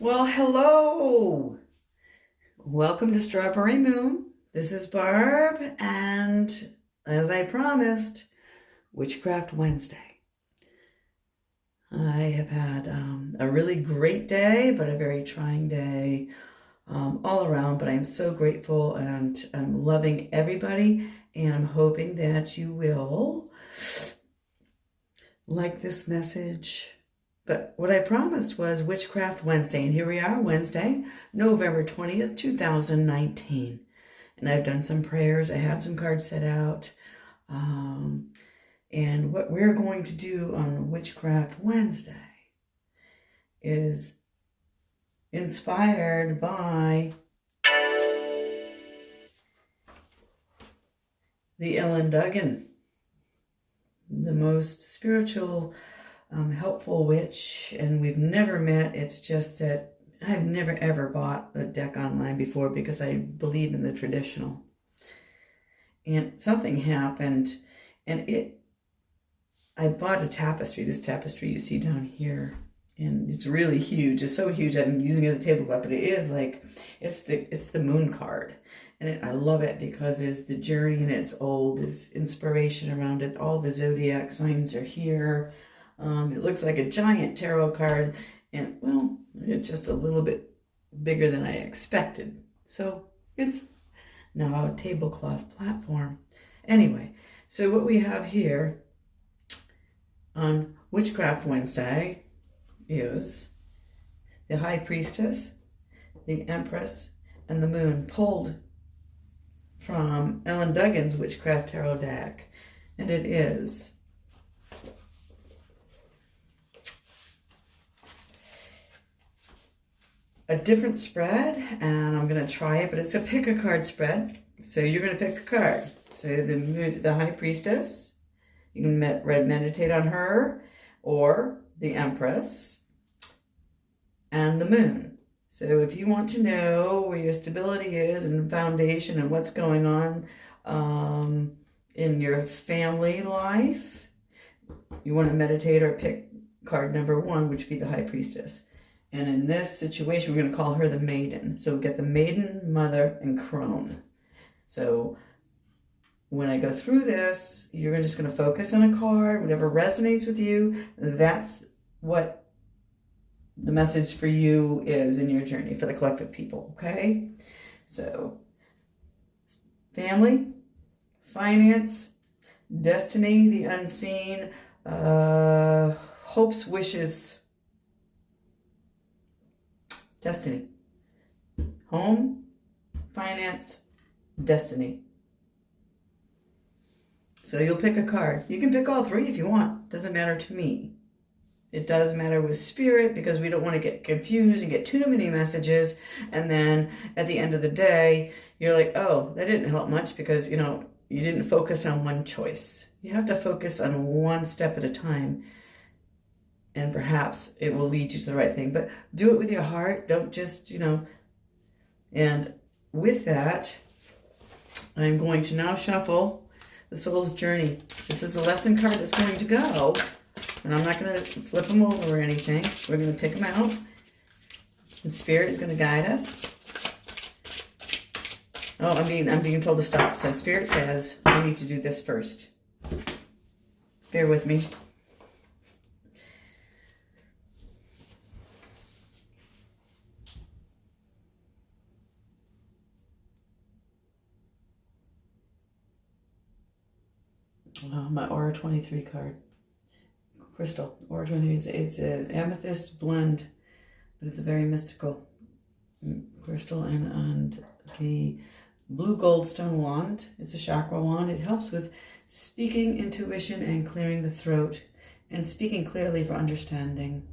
Well, hello. Welcome to Strawberry Moon. This is Barb, and as I promised, Witchcraft Wednesday. I have had a really great day, but a very trying day all around, but I am so grateful and I'm loving everybody, and I'm hoping that you will like this message. But what I promised was Witchcraft Wednesday, and here we are, Wednesday, November 20th, 2019. And I've done some prayers. I have some cards set out. And what we're going to do on Witchcraft Wednesday is inspired by the Ellen Duggan, the most spiritual helpful witch, and we've never met. It's just that I've never ever bought a deck online before because I believe in the traditional. And something happened, and I bought a tapestry, this tapestry you see down here, and it's really huge. It's so huge I'm using it as a tablecloth, but it is like, it's the moon card. And I love it because there's the journey, and it's old, there's inspiration around it. All the zodiac signs are here. It looks like a giant tarot card, and well, it's just a little bit bigger than I expected. So it's now a tablecloth platform. Anyway, so what we have here on Witchcraft Wednesday is the High Priestess, the Empress, and the Moon, pulled from Ellen Duggan's Witchcraft Tarot deck. And it is a different spread, and I'm going to try it, but it's a pick a card spread. So you're going to pick a card. So the High Priestess, you can meditate on her, or the Empress, and the Moon. So if you want to know where your stability is and foundation and what's going on in your family life, you want to meditate or pick card number 1, which would be the High Priestess. And in this situation, we're going to call her the Maiden. So we get the Maiden, Mother, and Crone. So when I go through this, you're just going to focus on a card, whatever resonates with you. That's what the message for you is in your journey, for the collective people, okay? So family, finance, destiny, the unseen, hopes, wishes, destiny, home, finance, destiny. So you'll pick a card. You can pick all 3 if you want. Doesn't matter to me. It does matter with spirit, because we don't want to get confused and get too many messages. And then at the end of the day, you're like, oh, that didn't help much because, you didn't focus on one choice. You have to focus on one step at a time. And perhaps it will lead you to the right thing. But do it with your heart. Don't just, And with that, I'm going to now shuffle the Soul's Journey. This is the lesson card that's going to go. And I'm not going to flip them over or anything. We're going to pick them out. And Spirit is going to guide us. Oh, I'm being told to stop. So Spirit says, I need to do this first. Bear with me. My Aura 23 card. Crystal. Aura 23. It's an amethyst blend, but it's a very mystical crystal. And the blue goldstone wand is a chakra wand. It helps with speaking, intuition, and clearing the throat, and speaking clearly for understanding.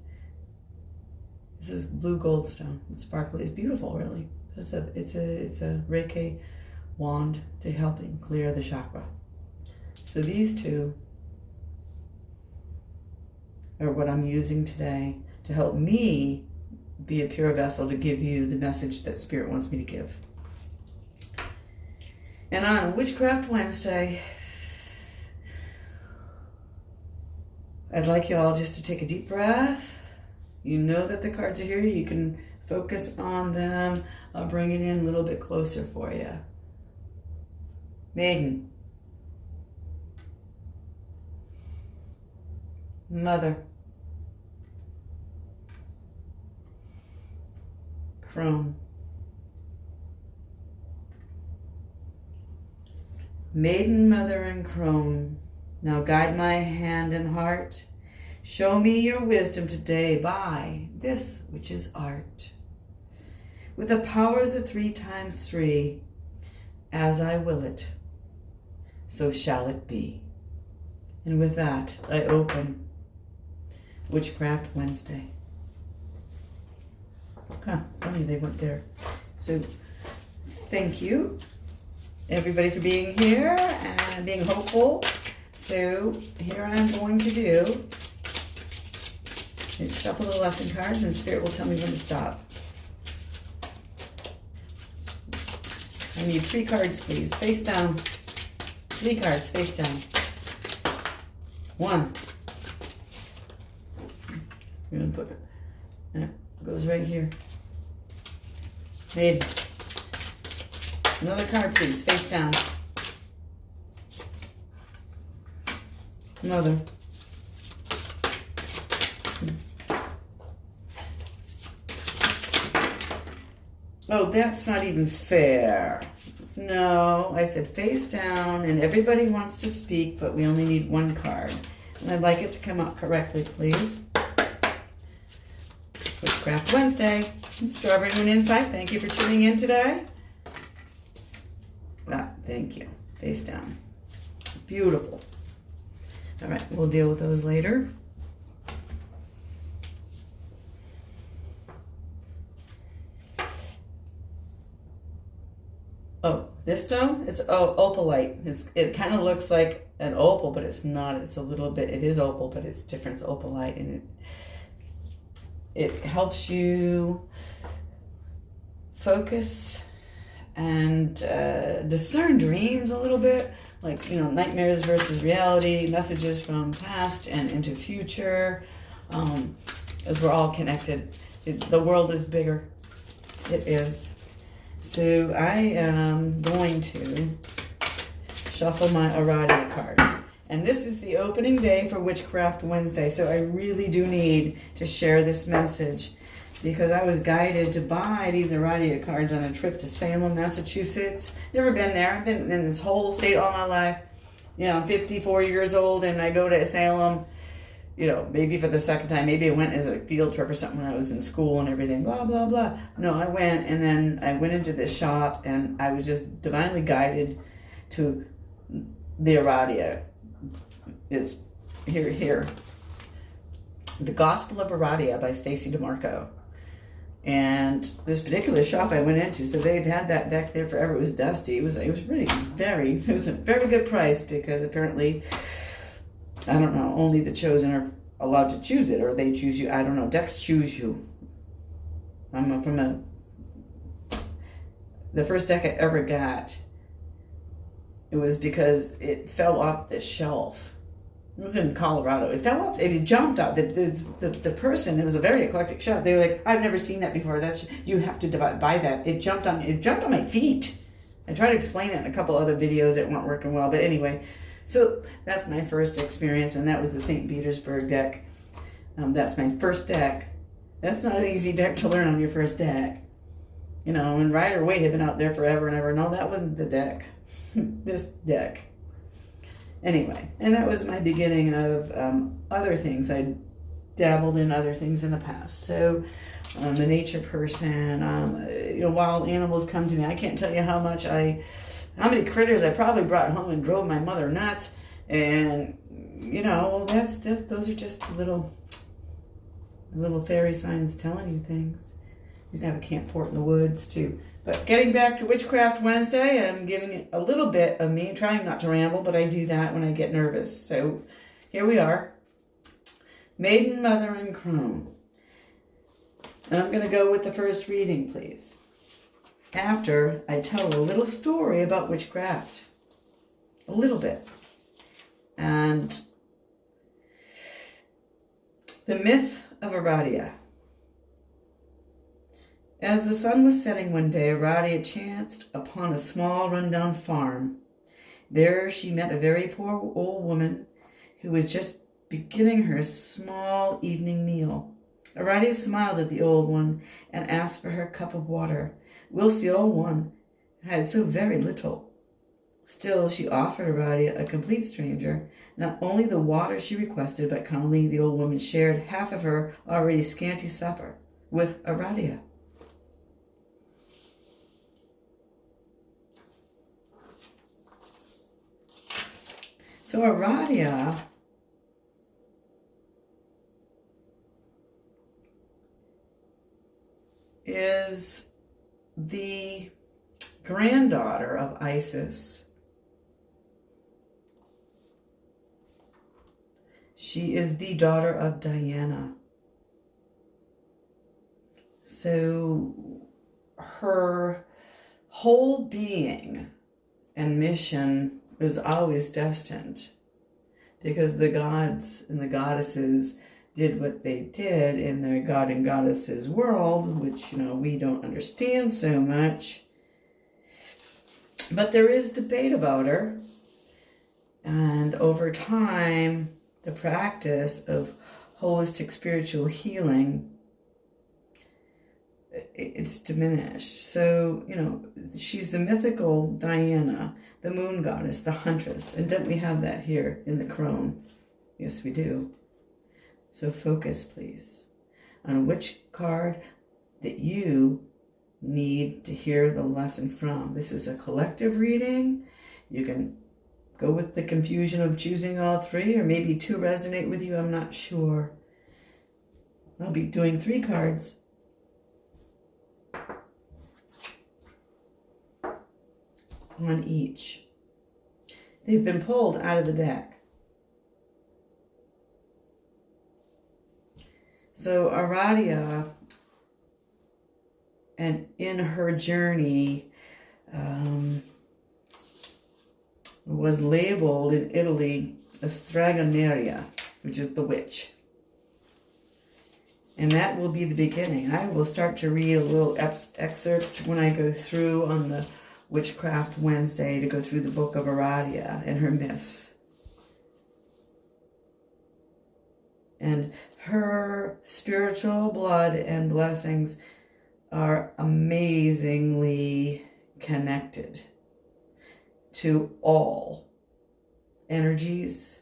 This is blue goldstone. It's sparkly. It's beautiful, really. It's a Reiki wand to help clear the chakra. So these 2 are what I'm using today to help me be a pure vessel to give you the message that Spirit wants me to give. And on Witchcraft Wednesday, I'd like you all just to take a deep breath You know that the cards are here. You can focus on them. I'll bring it in a little bit closer for you. Maiden. Mother. Crone. Maiden, Mother, and Crone. Now guide my hand and heart. Show me your wisdom today by this which is art. With the powers of 3 times 3, as I will it, so shall it be. And with that, I open Witchcraft Wednesday. Funny they went there. So thank you, everybody, for being here and being hopeful. So here I'm going to do is shuffle the lesson cards, and Spirit will tell me when to stop. I need 3 cards, please. Face down. 3 cards, face down. 1. I'm going to put it goes right here. Maiden. Another card, please. Face down. Mother. Oh, that's not even fair. No, I said face down, and everybody wants to speak, but we only need 1 card. And I'd like it to come out correctly, please. Witchcraft Wednesday. Strawberry Moon Insight. Thank you for tuning in today. Thank you. Face down. Beautiful. All right, we'll deal with those later. Oh, this stone? It's opalite. It kind of looks like an opal, but it's not. It's a little bit. It is opal, but it's different. It's opalite, and it helps you focus and discern dreams a little bit, like, you know, nightmares versus reality, messages from past and into future, as we're all connected. The world is bigger. It is. So I am going to shuffle my Aradia cards. And this is the opening day for Witchcraft Wednesday. So I really do need to share this message, because I was guided to buy these Aradia cards on a trip to Salem, Massachusetts. Never been there. I've been in this whole state all my life. You know, I'm 54 years old, and I go to Salem, you know, maybe for the second time. Maybe I went as a field trip or something when I was in school and everything, blah, blah, blah. No, I went, and then I went into this shop, and I was just divinely guided to the Aradia. It's here. The Gospel of Aradia by Stacy DeMarco. And this particular shop I went into, so they'd had that deck there forever. It was dusty. It was really it was a very good price, because apparently, I don't know, only the chosen are allowed to choose it, or they choose you. I don't know. Decks choose you. The first deck I ever got, it was because it fell off the shelf. It was in Colorado. It fell off. It jumped out. The person, it was a very eclectic shop. They were like, I've never seen that before. You have to buy that. It jumped on my feet. I tried to explain it in a couple other videos that weren't working well. But anyway, so that's my first experience, and that was the St. Petersburg deck. That's my first deck. That's not an easy deck to learn on your first deck. You know, and Rider Waite had been out there forever and ever. No, that wasn't the deck. This deck. Anyway, and that was my beginning of other things. I dabbled in other things in the past. So I'm a nature person. You know, wild animals come to me. I can't tell you how many critters I probably brought home and drove my mother nuts. And, you know, those are just little fairy signs telling you things. You can have a camp fort in the woods too. But getting back to Witchcraft Wednesday, I'm giving it a little bit of me, trying not to ramble, but I do that when I get nervous. So here we are. Maiden, Mother, and Crone. And I'm going to go with the first reading, please. After I tell a little story about witchcraft. A little bit. And the myth of Aradia. As the sun was setting one day, Aradia chanced upon a small rundown farm. There she met a very poor old woman who was just beginning her small evening meal. Aradia smiled at the old one and asked for her cup of water, whilst the old one had so very little. Still, she offered Aradia, a complete stranger, not only the water she requested, but kindly the old woman shared half of her already scanty supper with Aradia. So Aradia is the granddaughter of Isis. She is the daughter of Diana. So her whole being and mission is always destined, because the gods and the goddesses did what they did in their god and goddesses world, which, we don't understand so much. But there is debate about her. And over time, the practice of holistic spiritual healing, it's diminished. So, she's the mythical Diana, the moon goddess, the huntress. And don't we have that here in the crone? Yes, we do. So focus, please, on which card that you need to hear the lesson from. This is a collective reading. You can go with the confusion of choosing all three, or maybe two resonate with you. I'm not sure. I'll be doing 3 cards. On each. They've been pulled out of the deck. So Aradia, and in her journey, was labeled in Italy a Stregoneria, which is the witch. And that will be the beginning. I will start to read a little excerpts when I go through on the Witchcraft Wednesday, to go through the book of Aradia and her myths. And her spiritual blood and blessings are amazingly connected to all energies.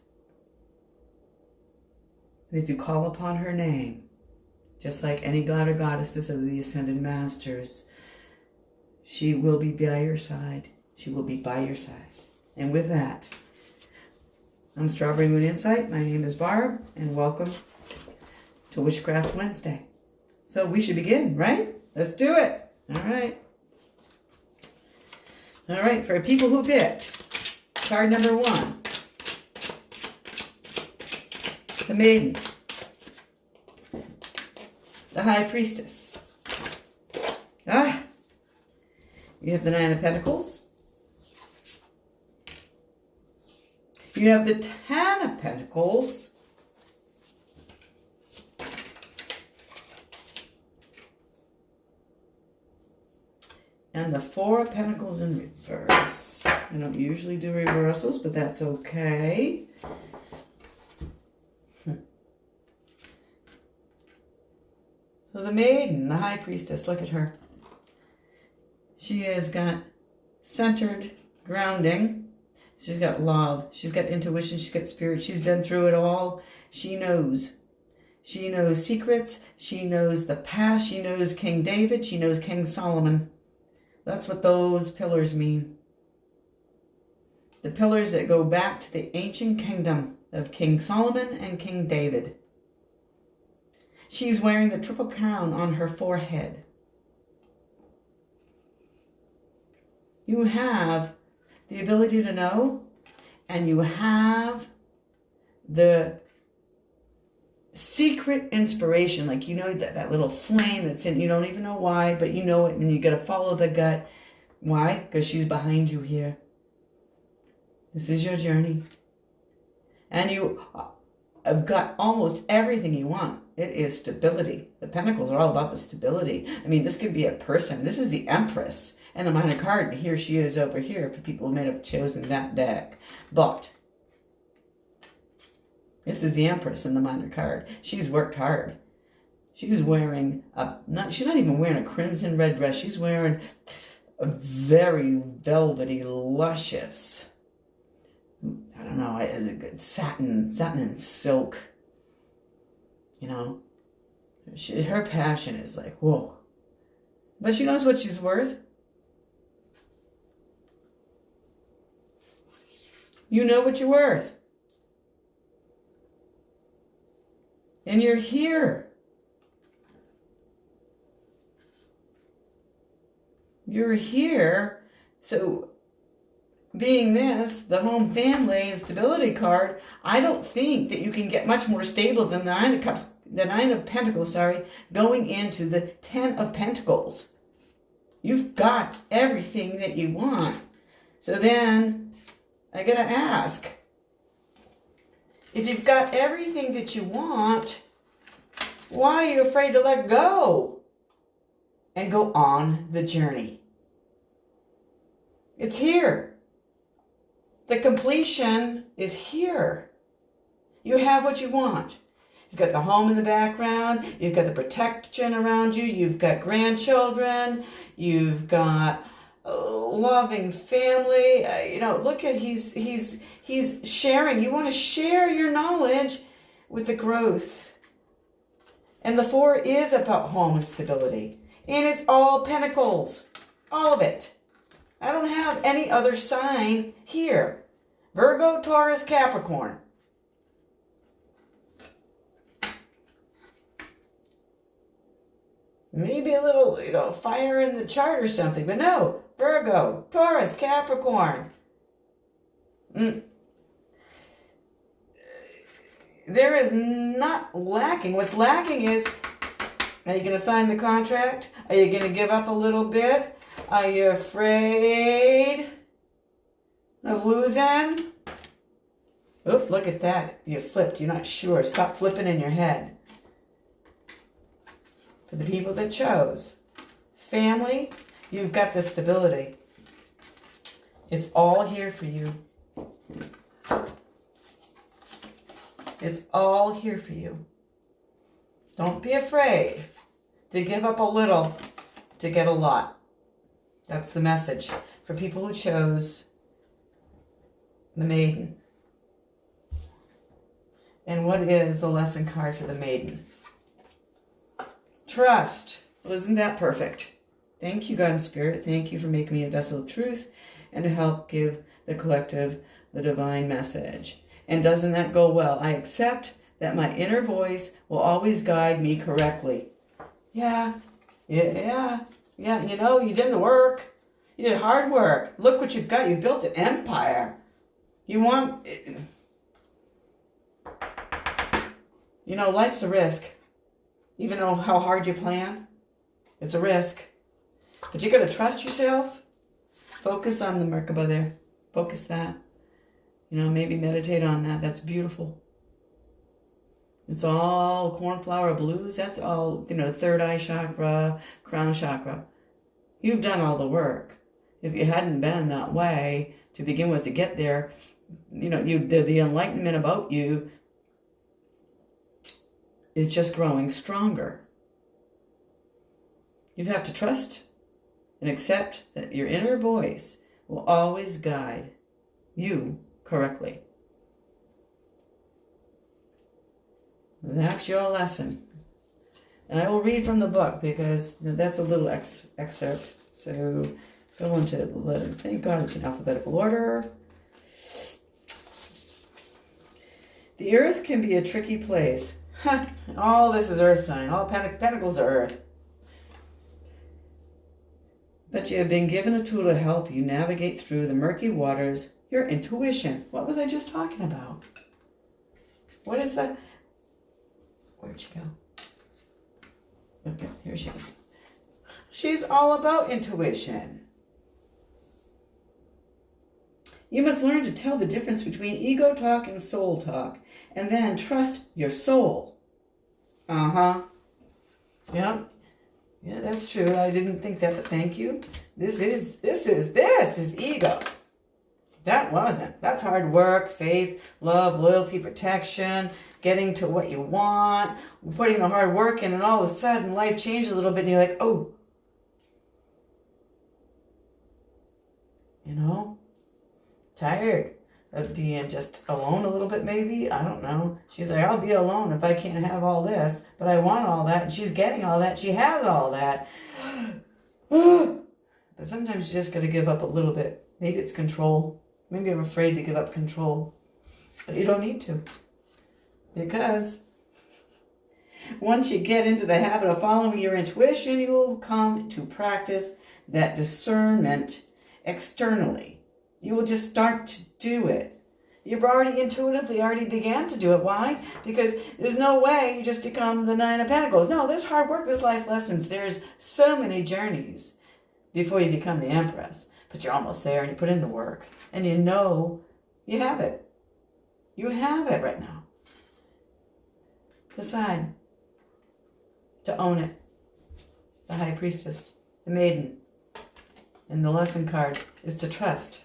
And if you call upon her name, just like any god or goddesses of the Ascended Masters, she will be by your side. She will be by your side. And with that, I'm Strawberry Moon Insight. My name is Barb, and welcome to Witchcraft Wednesday. So we should begin, right? Let's do it. All right. All right, for people who picked card number 1, the Maiden, the High Priestess. You have the 9 of Pentacles. You have the 10 of Pentacles. And the 4 of Pentacles in reverse. I don't usually do reversals, but that's okay. So the Maiden, the High Priestess, look at her. She has got centered grounding. She's got love. She's got intuition. She's got spirit. She's been through it all. She knows. She knows secrets. She knows the past. She knows King David. She knows King Solomon. That's what those pillars mean. The pillars that go back to the ancient kingdom of King Solomon and King David. She's wearing the triple crown on her forehead. You have the ability to know, and you have the secret inspiration, like that little flame that's in, you don't even know why, but you know it, and you got to follow the gut. Why? Because she's behind you here. This is your journey. And you have got almost everything you want It is stability. The Pentacles are all about the stability. I mean, this could be a person. This is the Empress. And the minor card, here she is over here for people who may have chosen that deck. But this is the Empress in the minor card. She's worked hard. She's wearing she's not even wearing a crimson red dress. She's wearing a very velvety, luscious, I don't know, satin and silk. You know, her passion is like, whoa. But she knows what she's worth. You know what you're worth. And you're here. You're here. So being this, the home family and stability card, I don't think that you can get much more stable than the Nine of Cups, the Nine of Pentacles, going into the Ten of Pentacles. You've got everything that you want. So then I gotta ask, if you've got everything that you want, why are you afraid to let go and go on the journey? It's here. The completion is here. You have what you want. You've got the home in the background. You've got the protection around you. You've got grandchildren. You've got a loving family. Look at he's sharing. You want to share your knowledge with the growth. And the Four is about home and stability. And it's all Pentacles. All of it. I don't have any other sign here. Virgo, Taurus, Capricorn. Maybe a little, fire in the chart or something. But no, Virgo, Taurus, Capricorn. There is not lacking. What's lacking is, are you going to sign the contract? Are you going to give up a little bit? Are you afraid of losing? Oof, look at that. You flipped. You're not sure. Stop flipping in your head. For the people that chose family, you've got the stability. It's all here for you. It's all here for you. Don't be afraid to give up a little to get a lot. That's the message for people who chose the Maiden. And what is the lesson card for the Maiden? Trust. Well, isn't that perfect? Thank you, God and Spirit. Thank you for making me a vessel of truth and to help give the collective the divine message. And doesn't that go well? I accept that my inner voice will always guide me correctly. Yeah. You did the work. You did hard work. Look what you've got. You've built an empire. Life's a risk. Even though how hard you plan, it's a risk. But you got to trust yourself. Focus on the Merkaba there. Focus that. Maybe meditate on that. That's beautiful. It's all cornflower blues. That's all, third eye chakra, crown chakra. You've done all the work. If you hadn't been that way to begin with to get there, the enlightenment about you is just growing stronger. You have to trust and accept that your inner voice will always guide you correctly. That's your lesson. And I will read from the book because that's a little excerpt. So go into the letter. Thank God it's in alphabetical order. The earth can be a tricky place. All this is earth sign. All pentacles are earth. But you have been given a tool to help you navigate through the murky waters. Your intuition. What was I just talking about? What is that? Where'd she go? Okay, here she is. She's all about intuition. You must learn to tell the difference between ego talk and soul talk, and then trust your soul. Uh-huh. Yep. Yeah, that's true. I didn't think that, but thank you. This is ego. That wasn't. That's hard work, faith, love, loyalty, protection, getting to what you want, putting the hard work in, and all of a sudden life changes a little bit and you're like, oh. You know? Tired of being just alone a little bit, maybe. I don't know. She's like, I'll be alone if I can't have all this, but I want all that. And she's getting all that. She has all that. But sometimes you just got to give up a little bit. Maybe it's control. Maybe I'm afraid to give up control. But you don't need to. Because once you get into the habit of following your intuition, you will come to practice that discernment externally. You will just start to do it. You've already intuitively already began to do it. Why? Because there's no way you just become the Nine of Pentacles. No, there's hard work, there's life lessons. There's so many journeys before you become the Empress. But you're almost there and you put in the work. And you know you have it. You have it right now. Decide to own it. The High Priestess, the Maiden. And the lesson card is to trust.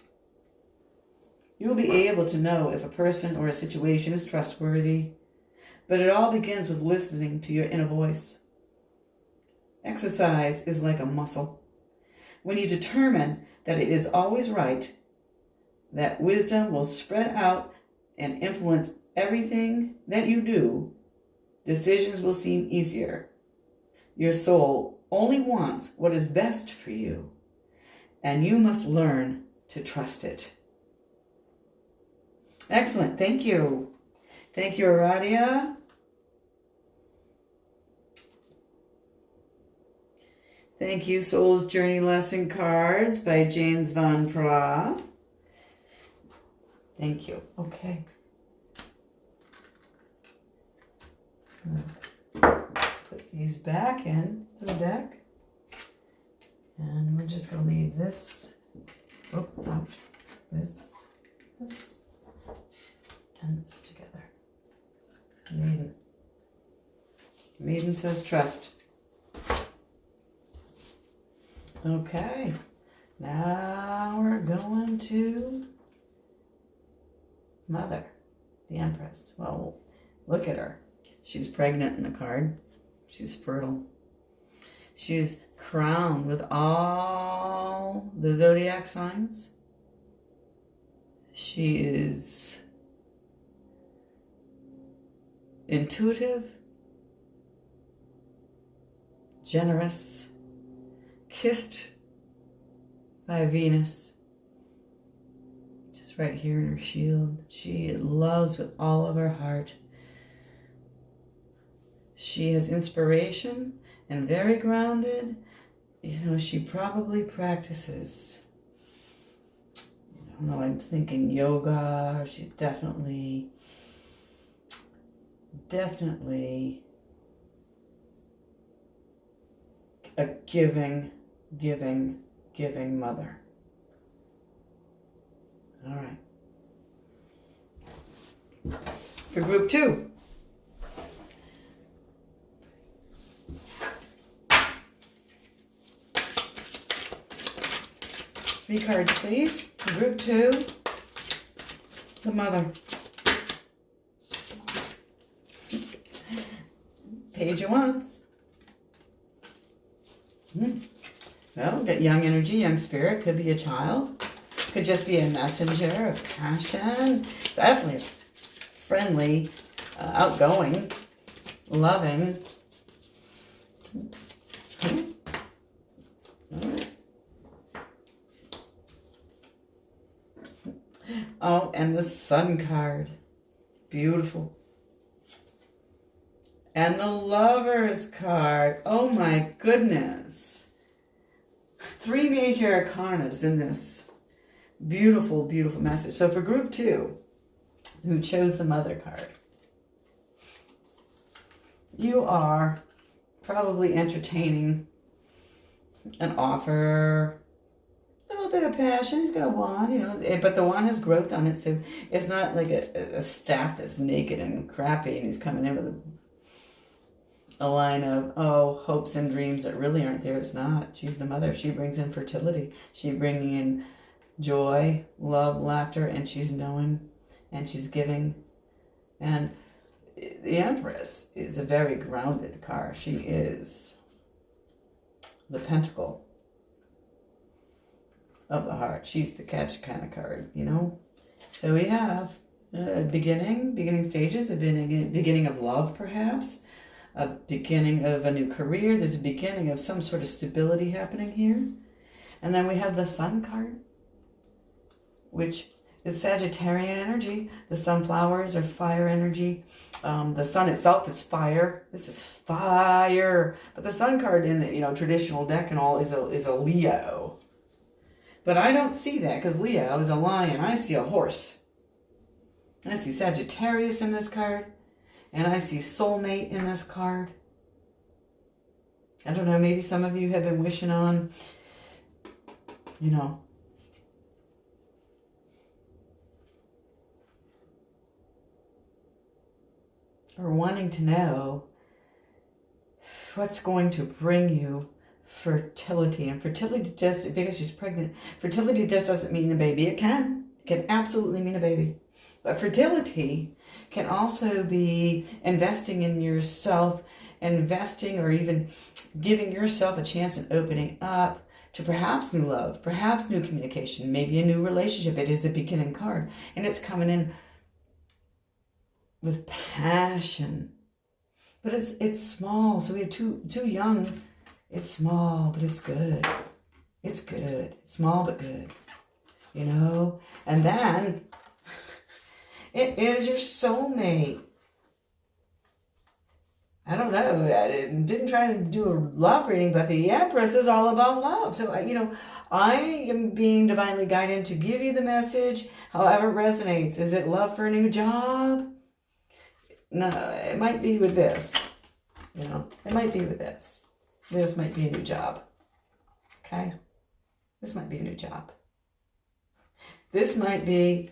You will be able to know if a person or a situation is trustworthy, but it all begins with listening to your inner voice. Exercise is like a muscle. When you determine that it is always right, that wisdom will spread out and influence everything that you do, decisions will seem easier. Your soul only wants what is best for you, and you must learn to trust it. Excellent. Thank you. Thank you, Aradia. Thank you, Soul's Journey Lesson Cards by James Van Praagh. Thank you. Okay. So, put these back in the deck. And we're just going to leave this. Oh, ouch. This. And this together. Maiden. Maiden says trust. Okay. Now we're going to Mother, the Empress. Well, look at her. She's pregnant in the card. She's fertile. She's crowned with all the zodiac signs. She is intuitive, generous, kissed by Venus, just right here in her shield. She loves with all of her heart. She has inspiration and very grounded. You know, she probably practices, I don't know, I'm thinking yoga. She's definitely a giving mother. All right. For group 2. Three cards, please. For group 2, the Mother. Page of Wands. Well, get young energy, young spirit. Could be a child. Could just be a messenger of passion. Definitely friendly, outgoing, loving. Oh, and the Sun card. Beautiful. And the Lovers card. Oh my goodness. 3 major arcanas in this beautiful, beautiful message. So for group 2, who chose the Mother card, you are probably entertaining an offer, a little bit of passion. He's got a wand, you know, but the wand has growth on it, so it's not like a staff that's naked and crappy and he's coming in with a a line of, oh, hopes and dreams that really aren't there. It's not. She's the mother. She brings in fertility. She's bringing in joy, love, laughter, and she's knowing, and she's giving. And the Empress is a very grounded card. She is the Pentacle of the heart. She's the catch kind of card, you know? So we have beginning stages, a beginning of love, perhaps, a beginning of a new career. There's a beginning of some sort of stability happening here. And then we have the Sun card, which is Sagittarian energy. The sunflowers are fire energy. The sun itself is fire. This is fire. But the Sun card in the traditional deck and all is a Leo. But I don't see that, because Leo is a lion. I see a horse. I see Sagittarius in this card. And I see soulmate in this card. I don't know, maybe some of you have been wishing on, or wanting to know what's going to bring you fertility. And fertility just, because she's pregnant, fertility just doesn't mean a baby. It can absolutely mean a baby. But fertility can also be investing in yourself, investing or even giving yourself a chance and opening up to perhaps new love, perhaps new communication, maybe a new relationship. It is a beginning card, and it's coming in with passion. But it's small, so we have too young. It's small, but it's good. It's good. It's small, but good. And then it is your soulmate. I don't know. I didn't try to do a love reading, but the Empress is all about love. So, I am being divinely guided to give you the message, however it resonates. Is it love for a new job? No, it might be with this. It might be with this. This might be a new job. Okay? This might be a new job. This might be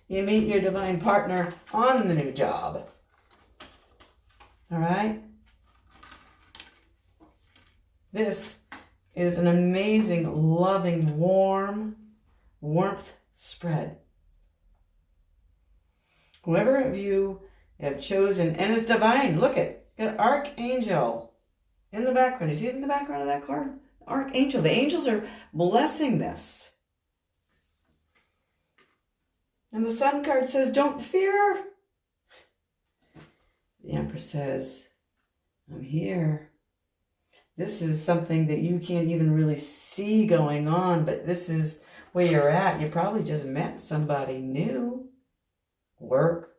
you meet your divine partner on the new job. All right? This is an amazing, loving, warmth spread. Whoever of you have chosen, and it's divine. Look at Archangel in the background. You see it in the background of that card? Archangel. The angels are blessing this. And the Sun card says, don't fear. The Empress says, I'm here. This is something that you can't even really see going on, but this is where you're at. You probably just met somebody new. Work.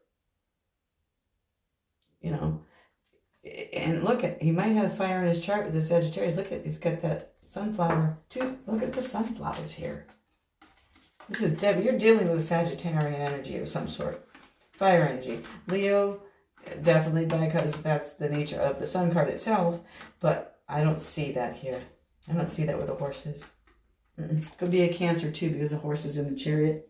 And look he might have fire in his chart with the Sagittarius. Look he's got that sunflower too. Look at the sunflowers here. This is Debbie. You're dealing with a Sagittarian energy of some sort. Fire energy. Leo, definitely, because that's the nature of the Sun card itself. But I don't see that here. I don't see that with the horses. Could be a Cancer too, because the horse is in the Chariot.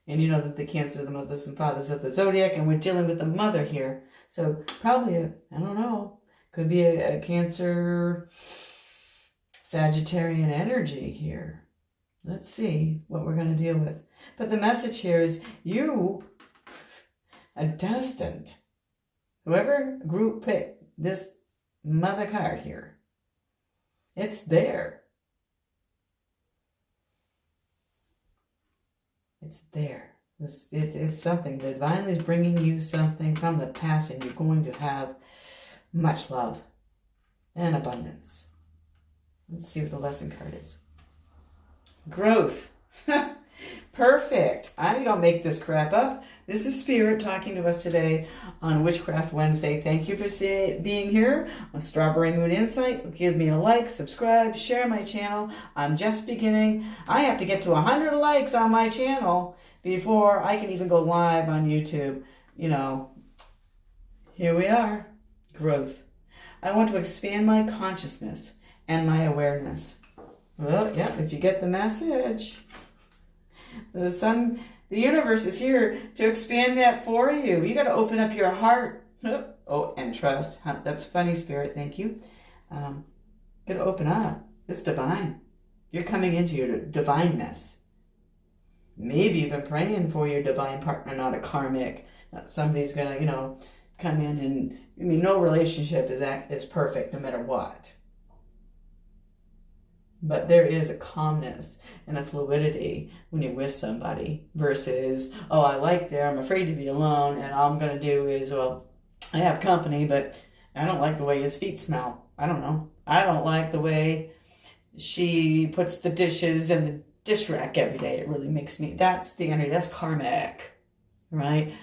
And you know that the Cancer are the mothers and fathers of the zodiac, and we're dealing with the mother here. So probably, I don't know, could be a Cancer Sagittarian energy here. Let's see what we're going to deal with. But the message here is you are destined. Whoever group picked this mother card here, it's there. It's there. It's something. The divine is bringing you something from the past, and you're going to have much love and abundance. Let's see what the lesson card is. Growth. Perfect. I don't make this crap up. This is Spirit talking to us today on Witchcraft Wednesday. Thank you for being here on Strawberry Moon Insight. Give me a like, subscribe, share my channel. I'm just beginning. I have to get to 100 likes on my channel before I can even go live on YouTube. Here we are. Growth. I want to expand my consciousness and my awareness. Well, yeah, if you get the message. The universe is here to expand that for you. You got to open up your heart. Oh, and trust. That's funny, Spirit. Thank you. Gotta open up. It's divine. You're coming into your divineness. Maybe you've been praying for your divine partner, not a karmic. Not somebody's gonna, come in and, no relationship is perfect no matter what. But there is a calmness and a fluidity when you're with somebody versus, oh, I like there, I'm afraid to be alone, and all I'm going to do is, well, I have company, but I don't like the way his feet smell. I don't know. I don't like the way she puts the dishes in the dish rack every day. It really makes me, that's the energy, that's karmic, right?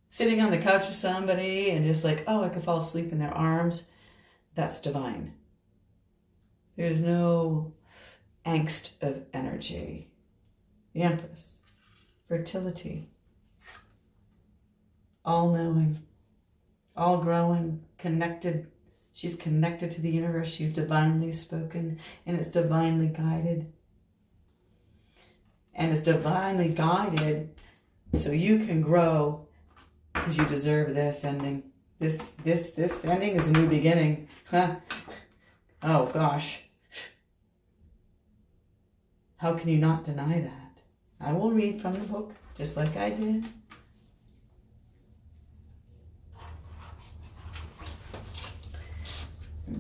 Sitting on the couch with somebody and just like, oh, I could fall asleep in their arms, that's divine. There's no angst of energy. The Empress, fertility, all-knowing, all-growing, connected. She's connected to the universe. She's divinely spoken, and it's divinely guided. And it's divinely guided so you can grow, because you deserve this ending. This ending is a new beginning. Huh? Oh, gosh. How can you not deny that? I will read from the book, just like I did.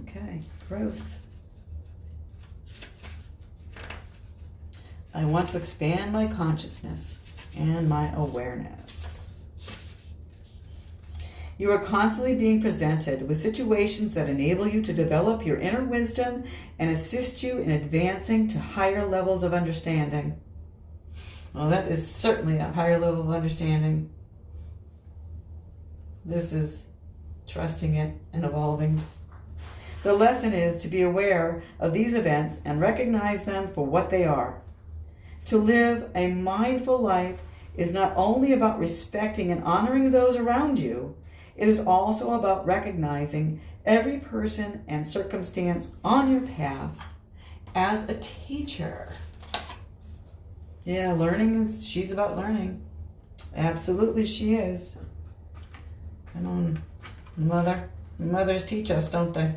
Okay, growth. I want to expand my consciousness and my awareness. You are constantly being presented with situations that enable you to develop your inner wisdom and assist you in advancing to higher levels of understanding. Well, that is certainly a higher level of understanding. This is trusting it and evolving. The lesson is to be aware of these events and recognize them for what they are. To live a mindful life is not only about respecting and honoring those around you, it is also about recognizing every person and circumstance on your path as a teacher. Yeah, she's about learning. Absolutely she is. Come on, mothers teach us, don't they?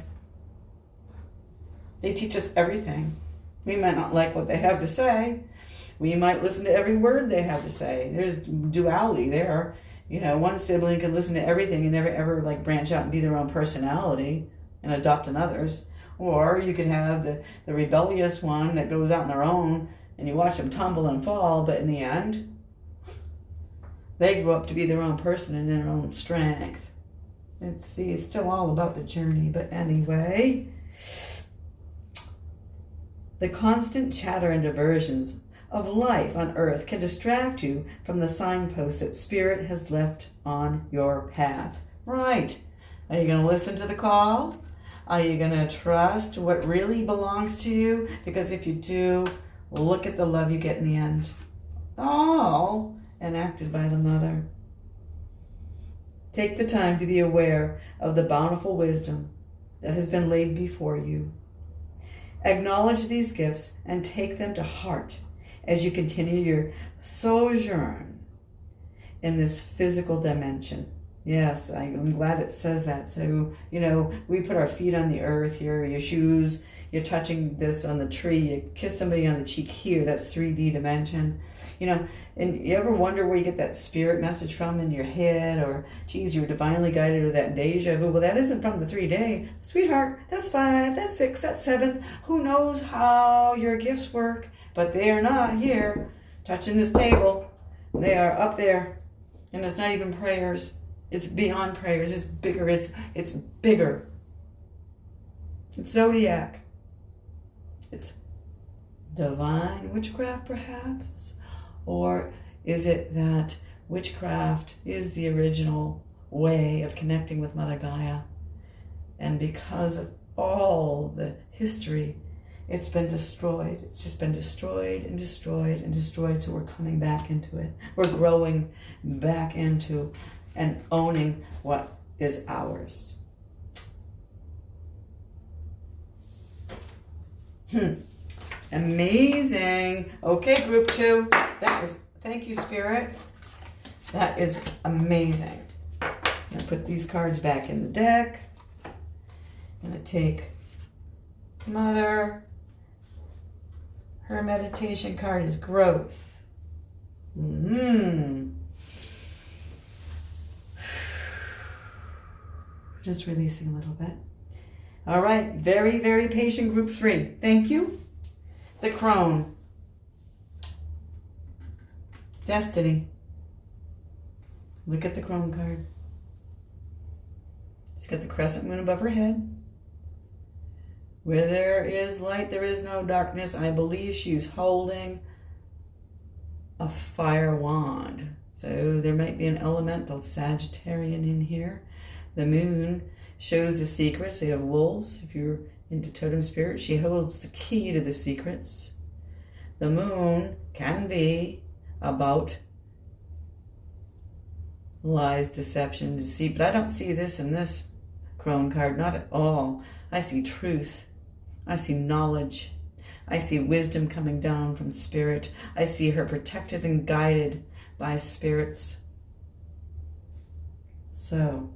They teach us everything. We might not like what they have to say. We might listen to every word they have to say. There's duality there. One sibling can listen to everything and never ever branch out and be their own personality and adopt another's. Or you could have the rebellious one that goes out on their own and you watch them tumble and fall, but in the end, they grow up to be their own person and their own strength. It's still all about the journey, but anyway. The constant chatter and diversions of life on earth can distract you from the signposts that Spirit has left on your path. Right. Are you going to listen to the call? Are you going to trust what really belongs to you? Because if you do, look at the love you get in the end. All enacted by the Mother. Take the time to be aware of the bountiful wisdom that has been laid before you. Acknowledge these gifts and take them to heart as you continue your sojourn in this physical dimension. Yes, I'm glad it says that. So, we put our feet on the earth here, your shoes, you're touching this on the tree, you kiss somebody on the cheek here, that's 3D dimension. And you ever wonder where you get that spirit message from in your head, or, geez, you were divinely guided, or that deja vu? Well, that isn't from the 3D. Sweetheart, that's 5, that's 6, that's 7. Who knows how your gifts work? But they are not here, touching this table. They are up there. And it's not even prayers. It's beyond prayers. It's bigger. It's bigger. It's zodiac. It's divine witchcraft, perhaps? Or is it that witchcraft is the original way of connecting with Mother Gaia? And because of all the history, it's been destroyed. It's just been destroyed and destroyed and destroyed. So we're coming back into it. We're growing back into and owning what is ours. Amazing. Okay, group 2. Thank you, Spirit. That is amazing. I'm going to put these cards back in the deck. I'm going to take Mother. Her meditation card is growth. Just releasing a little bit. All right, very, very patient group 3. Thank you. The Crone. Destiny. Look at the Crone card. She's got the crescent moon above her head. Where there is light, there is no darkness. I believe she's holding a fire wand. So there might be an elemental Sagittarian in here. The moon shows the secrets. They have wolves. If you're into totem spirit, she holds the key to the secrets. The moon can be about lies, deception, deceit, but I don't see this in this Crone card, not at all. I see truth. I see knowledge. I see wisdom coming down from spirit. I see her protected and guided by spirits. So,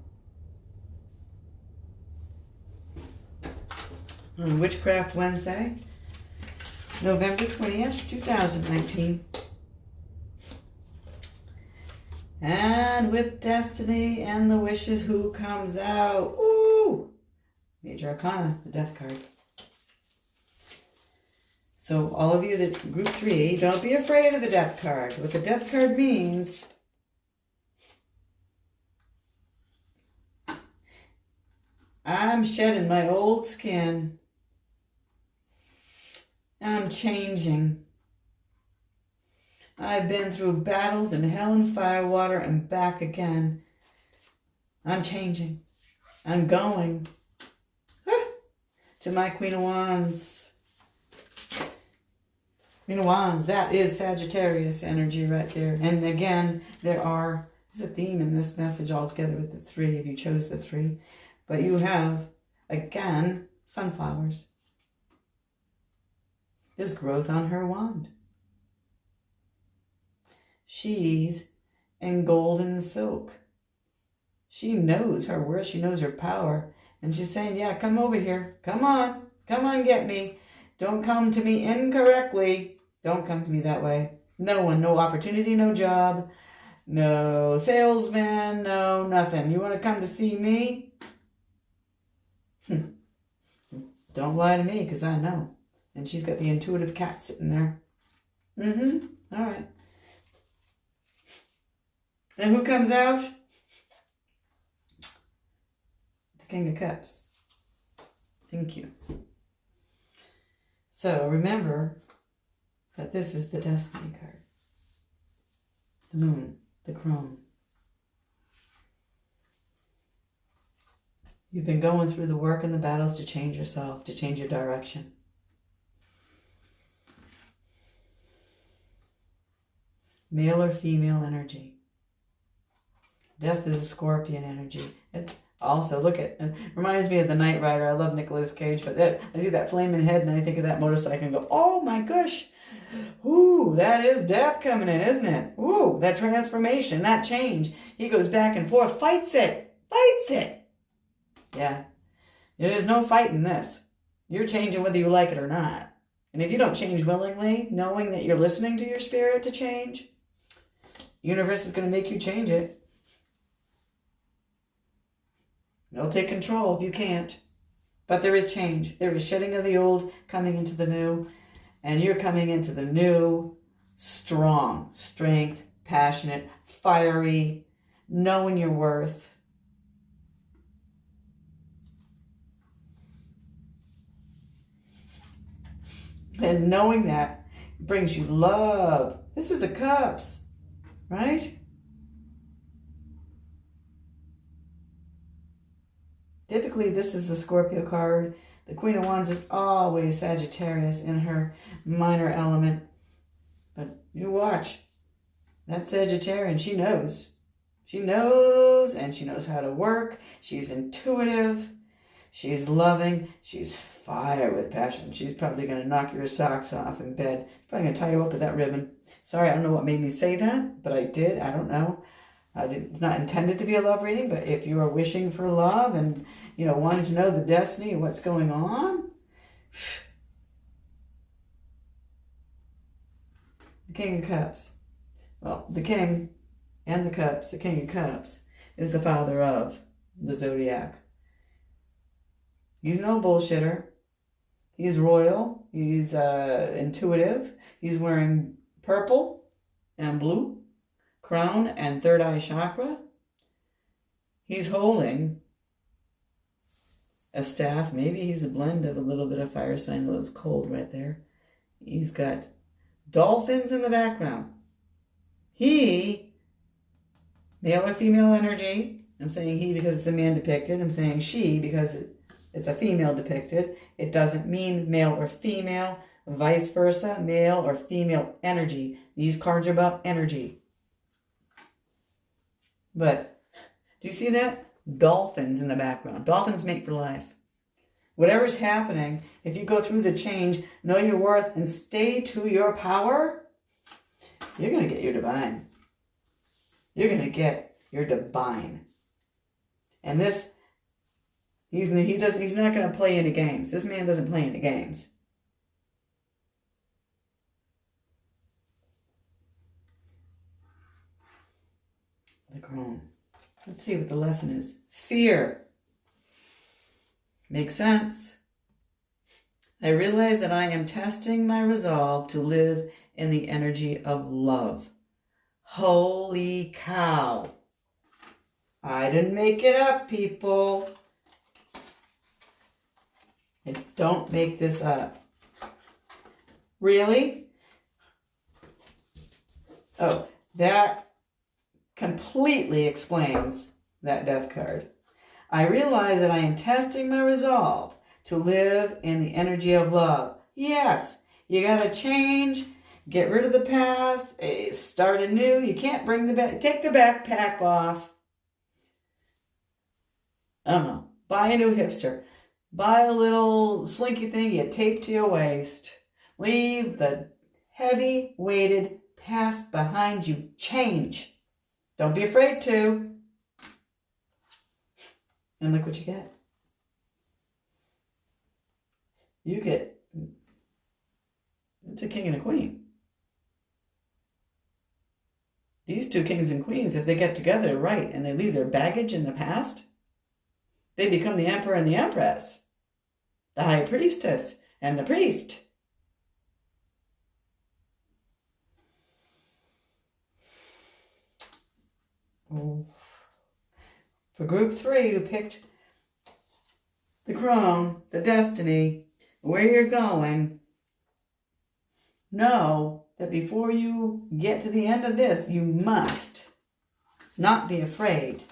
on Witchcraft Wednesday, November 20th, 2019. And with Destiny and the Wishes, who comes out? Ooh! Major Arcana, the Death card. So all of you that group 3, don't be afraid of the Death card. What the Death card means, I'm shedding my old skin. I'm changing. I've been through battles in hell and fire, water, and back again. I'm changing. I'm going to my Queen of Wands. Queen of Wands, that is Sagittarius energy right there. And again, there's a theme in this message altogether with the 3, if you chose the 3. But you have, again, sunflowers. There's growth on her wand. She's in gold and silk. She knows her worth. She knows her power. And she's saying, yeah, come over here. Come on. Come on, get me. Don't come to me incorrectly. Don't come to me that way. No one, no opportunity, no job, no salesman, no nothing. You want to come to see me? Don't lie to me, because I know. And she's got the intuitive cat sitting there. All right. And who comes out? The King of Cups. Thank you. So remember that this is the Destiny card. The Moon, the Crone. You've been going through the work and the battles to change yourself, to change your direction. Male or female energy. Death is a Scorpion energy. It also, look at, it reminds me of the Knight Rider. I love Nicolas Cage, but I see that flaming head and I think of that motorcycle and go, oh my gosh. Ooh, that is death coming in, isn't it? Ooh, that transformation, that change. He goes back and forth, fights it. Yeah. There's no fighting this. You're changing whether you like it or not. And if you don't change willingly, knowing that you're listening to your spirit to change, the universe is going to make you change it. They'll take control if you can't. But there is change. There is shedding of the old, coming into the new. And you're coming into the new, strong, strength, passionate, fiery, knowing your worth. And knowing that brings you love. This is the Cups, right? Typically, this is the Scorpio card. The Queen of Wands is always Sagittarius in her minor element. But you watch. That Sagittarian, she knows. She knows, and she knows how to work. She's intuitive. She's loving. She's fire with passion. She's probably going to knock your socks off in bed. Probably going to tie you up with that ribbon. Sorry, I don't know what made me say that, but I did. I don't know. It's not intended to be a love reading, but if you are wishing for love and, wanting to know the destiny of what's going on, the King of Cups. Well, the King and the Cups, the King of Cups, is the father of the zodiac. He's no bullshitter. He's royal. He's intuitive. He's wearing purple and blue, crown and third eye chakra. He's holding a staff. Maybe he's a blend of a little bit of fire sign. That was cold right there. He's got dolphins in the background. He, male or female energy. I'm saying he because it's a man depicted. I'm saying she because it's a female depicted. It doesn't mean male or female. Vice versa, male or female energy. These cards are about energy. But do you see that? Dolphins in the background. Dolphins mate for life. Whatever's happening, if you go through the change, know your worth, and stay to your power, you're going to get your divine. You're going to get your divine. And this, he's not going to play any games. This man doesn't play any games. The crone. Let's see what the lesson is. Fear. Makes sense. I realize that I am testing my resolve to live in the energy of love. Holy cow. I didn't make it up, people. I don't make this up. Really? Oh, that completely explains that death card. I realize that I am testing my resolve to live in the energy of love. Yes, you got to change, get rid of the past, start anew. You can't bring take the backpack off. I don't know. Buy a new hipster. Buy a little slinky thing you tape to your waist. Leave the heavy weighted past behind you. Change. Don't be afraid to. And look what you get. You get, it's a king and a queen. These two kings and queens, if they get together right and they leave their baggage in the past, they become the emperor and the empress, the high priestess and the priest. Oh. For group 3, who picked the crone, the destiny, where you're going, know that before you get to the end of this, you must not be afraid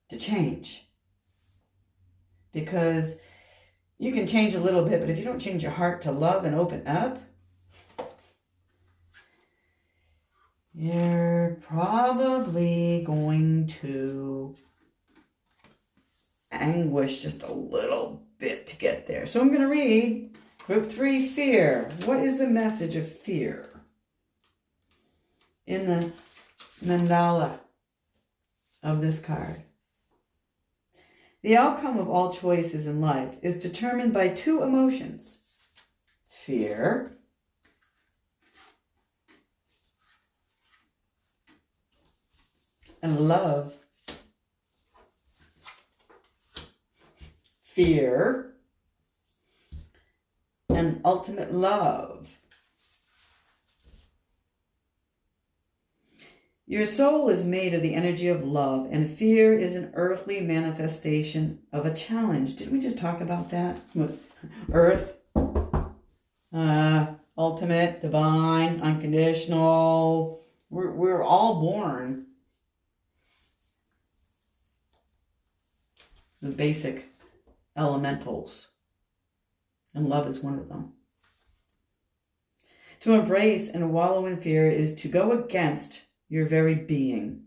to change. Because you can change a little bit, but if you don't change your heart to love and open up, you're probably going to anguish just a little bit to get there. So I'm going to read Group 3, Fear. What is the message of fear in the mandala of this card? The outcome of all choices in life is determined by 2 emotions: fear and love. Fear and ultimate love. Your soul is made of the energy of love, and fear is an earthly manifestation of a challenge. Didn't we just talk about that? Earth, ultimate, divine, unconditional. We're all born the basic elementals, and love is one of them. To embrace and wallow in fear is to go against your very being.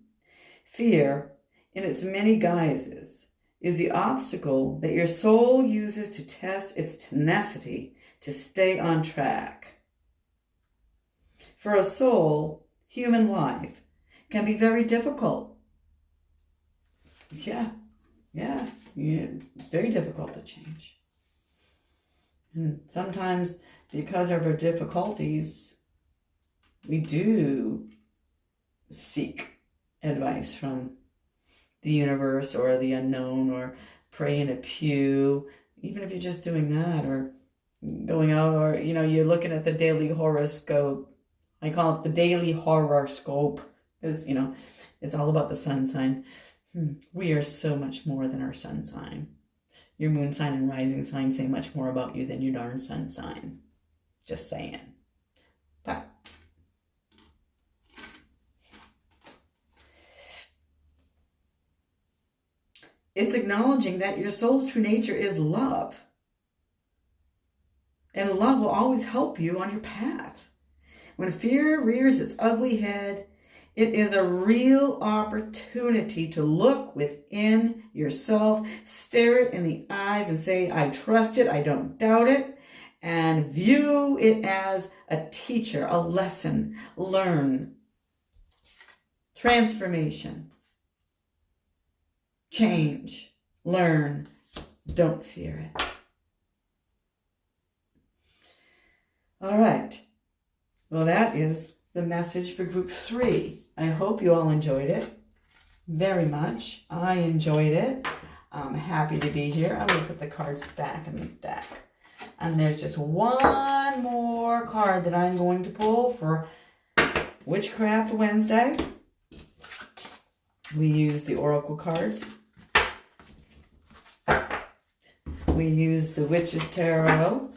Fear, in its many guises, is the obstacle that your soul uses to test its tenacity to stay on track. For a soul, human life can be very difficult. Yeah. It's very difficult to change. And sometimes because of our difficulties, we do seek advice from the universe or the unknown, or pray in a pew, even if you're just doing that, or going out, or, you're looking at the daily horoscope. I call it the daily horoscope because, it's all about the sun sign. We are so much more than our sun sign. Your moon sign and rising sign say much more about you than your darn sun sign. Just saying. But it's acknowledging that your soul's true nature is love. And love will always help you on your path. When fear rears its ugly head, it is a real opportunity to look within yourself, stare it in the eyes and say, I trust it, I don't doubt it, and view it as a teacher, a lesson. Learn. Transformation. Change. Learn. Don't fear it. All right. Well, that is the message for group 3. I hope you all enjoyed it very much. I enjoyed it. I'm happy to be here. I'm going to put the cards back in the deck. And there's just one more card that I'm going to pull for Witchcraft Wednesday. We use the Oracle cards. We use the Witch's Tarot.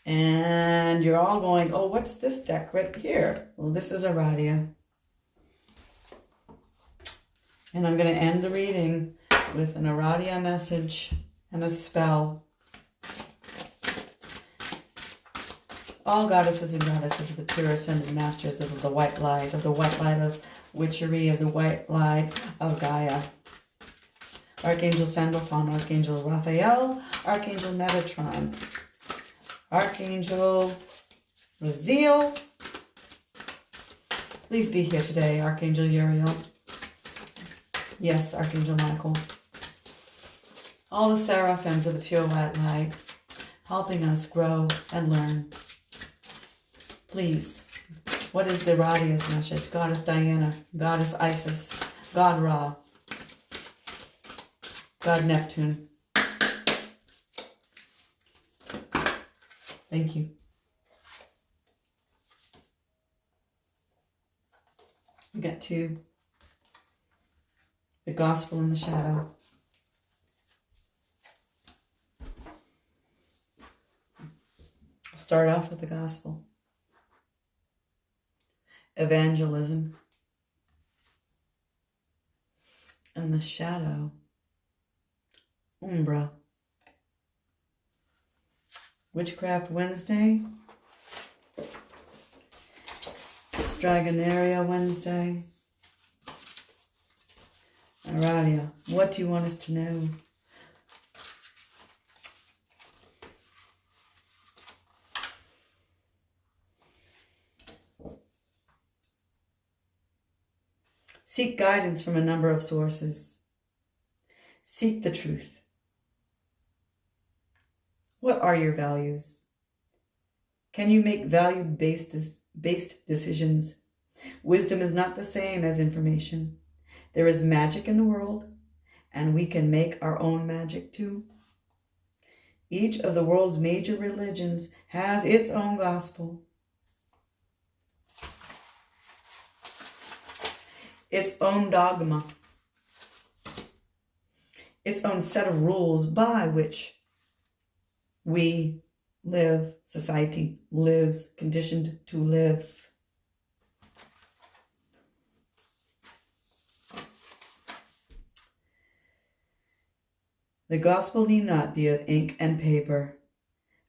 And you're all going, oh, what's this deck right here? Well, this is Aradia. And I'm going to end the reading with an Aradia message and a spell. All goddesses and goddesses of the pure ascended masters of the white light of witchery, of the white light of Gaia. Archangel Sandalphon, Archangel Raphael, Archangel Metatron, Archangel Raziel. Please be here today, Archangel Uriel. Yes, Archangel Michael. All the seraphims of the pure white light, helping us grow and learn. Please, what is the Aradia's message? Goddess Diana, Goddess Isis, God Ra, God Neptune. Thank you. We got to the Gospel in the Shadow. I'll start off with the Gospel. Evangelism. And the shadow. Umbra. Witchcraft Wednesday. Stragonaria Wednesday. Aradia. What do you want us to know? Seek guidance from a number of sources. Seek the truth. What are your values? Can you make value-based decisions? Wisdom is not the same as information. There is magic in the world, and we can make our own magic too. Each of the world's major religions has its own gospel, its own dogma, its own set of rules by which we live, society lives, conditioned to live. The gospel need not be of ink and paper,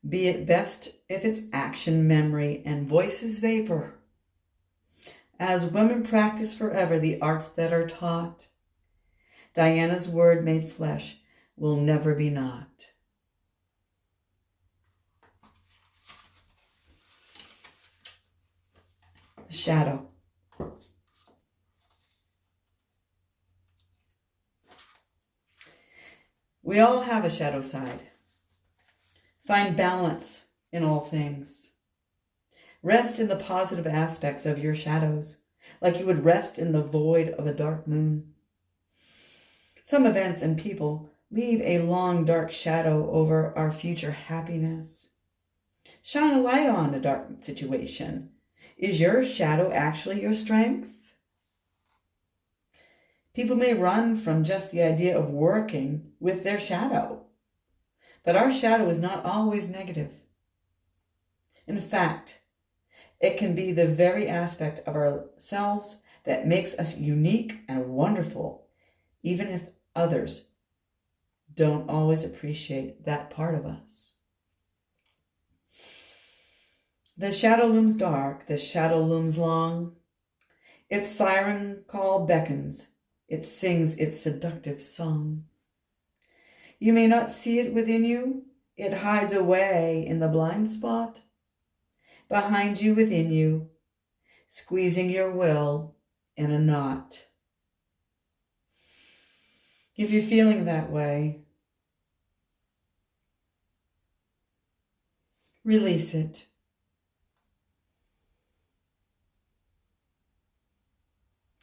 be it best if it's action, memory, and voices vapor. As women practice forever the arts that are taught, Diana's word made flesh will never be not. The shadow. We all have a shadow side. Find balance in all things. Rest in the positive aspects of your shadows, like you would rest in the void of a dark moon. Some events and people leave a long dark shadow over our future happiness. Shine a light on a dark situation. Is your shadow actually your strength? People may run from just the idea of working with their shadow, but our shadow is not always negative. In fact, it can be the very aspect of ourselves that makes us unique and wonderful, even if others don't always appreciate that part of us. The shadow looms dark, the shadow looms long. Its siren call beckons, it sings its seductive song. You may not see it within you, it hides away in the blind spot. Behind you, within you, squeezing your will in a knot. If you're feeling that way, release it.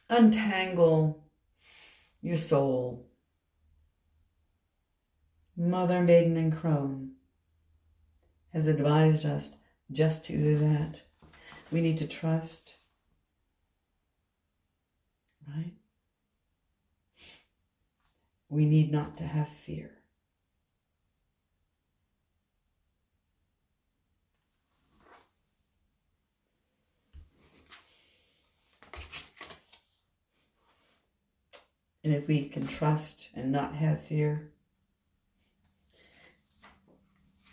Untangle your soul. Mother, Maiden, and Crone has advised us just to do that. We need to trust, right? We need not to have fear. And if we can trust and not have fear,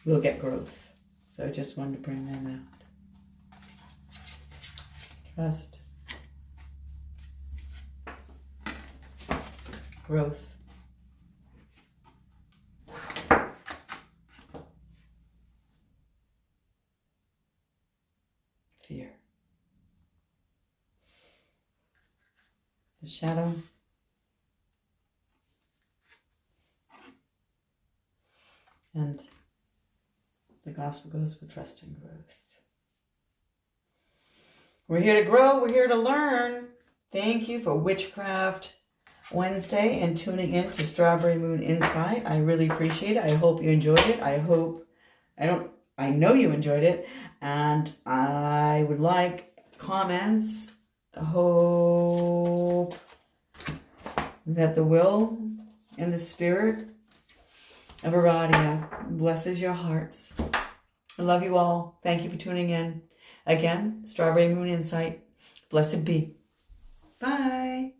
we'll get growth. So I just wanted to bring them out. Trust. Growth. Fear. The shadow. And the gospel goes with trust and growth. We're here to grow. We're here to learn. Thank you for Witchcraft Wednesday and tuning in to Strawberry Moon Insight. I really appreciate it. I hope you enjoyed it. I know you enjoyed it. And I would like comments. I hope that the will and the spirit of Aradia blesses your hearts. I love you all. Thank you for tuning in. Again, Strawberry Moon Insight. Blessed be. Bye.